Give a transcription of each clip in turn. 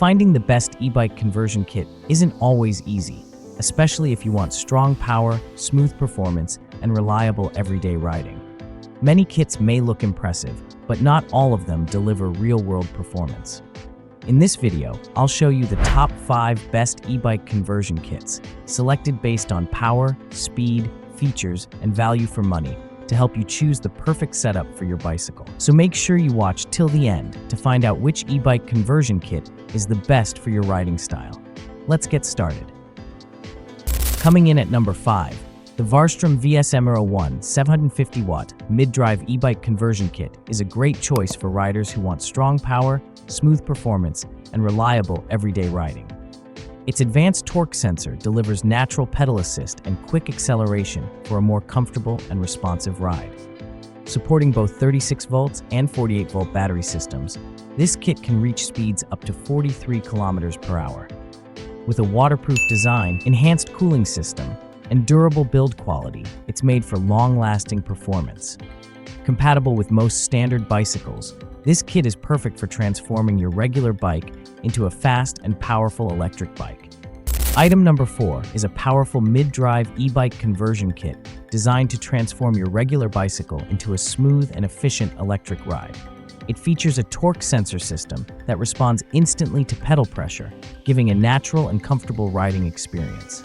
Finding the best e-bike conversion kit isn't always easy, especially if you want strong power, smooth performance, and reliable everyday riding. Many kits may look impressive, but not all of them deliver real-world performance. In this video, I'll show you the top 5 best e-bike conversion kits, selected based on power, speed, features, and value for money, to help you choose the perfect setup for your bicycle. So make sure you watch till the end to find out which e-bike conversion kit is the best for your riding style. Let's get started. Coming in at number 5, the Varstrom VSM01 750-watt mid-drive e-bike conversion kit is a great choice for riders who want strong power, smooth performance, and reliable everyday riding. Its advanced torque sensor delivers natural pedal assist and quick acceleration for a more comfortable and responsive ride. Supporting both 36 volts and 48-volt battery systems, this kit can reach speeds up to 43 kilometers per hour. With a waterproof design, enhanced cooling system, and durable build quality, it's made for long-lasting performance. Compatible with most standard bicycles, this kit is perfect for transforming your regular bike into a fast and powerful electric bike. Item number 4 is a powerful mid-drive e-bike conversion kit designed to transform your regular bicycle into a smooth and efficient electric ride. It features a torque sensor system that responds instantly to pedal pressure, giving a natural and comfortable riding experience.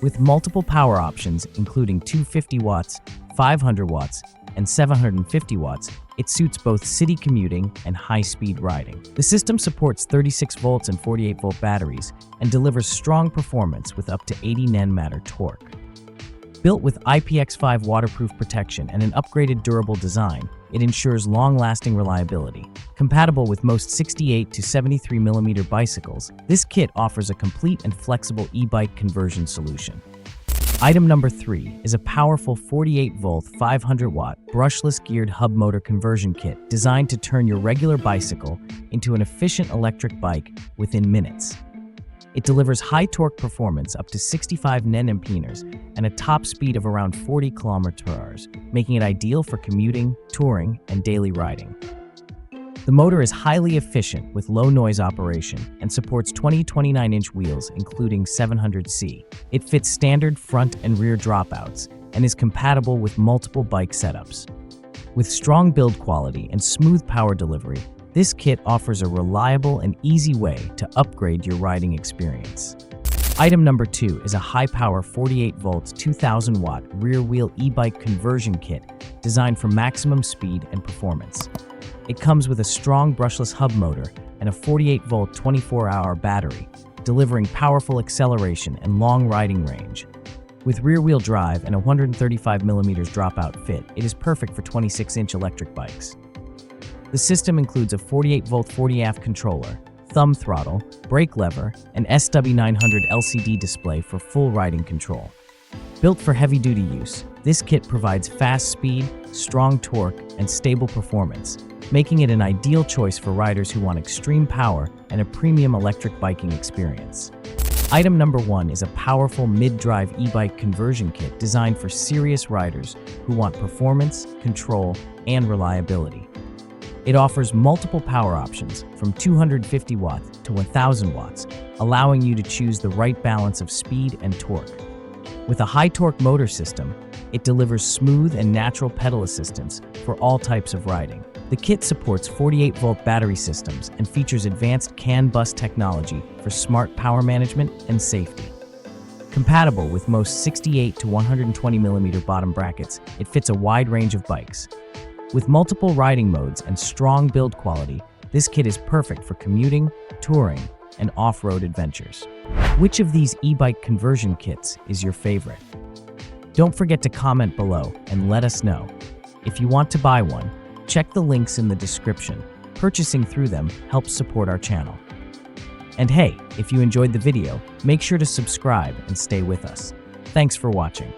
With multiple power options, including 250 watts, 500 watts, and 750 watts, it suits both city commuting and high-speed riding. The system supports 36 volts and 48-volt batteries and delivers strong performance with up to 80 Nm torque. Built with IPX5 waterproof protection and an upgraded durable design, it ensures long-lasting reliability. Compatible with most 68 to 73 mm bicycles, this kit offers a complete and flexible e-bike conversion solution. Item number 3 is a powerful 48-volt 500-watt brushless geared hub motor conversion kit designed to turn your regular bicycle into an efficient electric bike within minutes. It delivers high torque performance up to 65 Nm and a top speed of around 40 km/h, making it ideal for commuting, touring, and daily riding. The motor is highly efficient with low noise operation and supports 29-inch wheels including 700C. It fits standard front and rear dropouts and is compatible with multiple bike setups. With strong build quality and smooth power delivery, this kit offers a reliable and easy way to upgrade your riding experience. Item number 2 is a high-power 48-volt 2000-watt rear-wheel e-bike conversion kit designed for maximum speed and performance. It comes with a strong brushless hub motor and a 48-volt 24-hour battery, delivering powerful acceleration and long riding range. With rear-wheel drive and a 135mm dropout fit, it is perfect for 26-inch electric bikes. The system includes a 48-volt 40A controller, thumb throttle, brake lever, and SW900 LCD display for full riding control. Built for heavy-duty use, this kit provides fast speed, strong torque, and stable performance, making it an ideal choice for riders who want extreme power and a premium electric biking experience. Item number 1 is a powerful mid-drive e-bike conversion kit designed for serious riders who want performance, control, and reliability. It offers multiple power options from 250 watts to 1000 watts, allowing you to choose the right balance of speed and torque. With a high-torque motor system, it delivers smooth and natural pedal assistance for all types of riding. The kit supports 48-volt battery systems and features advanced CAN bus technology for smart power management and safety. Compatible with most 68 to 120mm bottom brackets, it fits a wide range of bikes. With multiple riding modes and strong build quality, this kit is perfect for commuting, touring, and off-road adventures. Which of these e-bike conversion kits is your favorite? Don't forget to comment below and let us know. If you want to buy one, check the links in the description. Purchasing through them helps support our channel. And hey, if you enjoyed the video, make sure to subscribe and stay with us. Thanks for watching.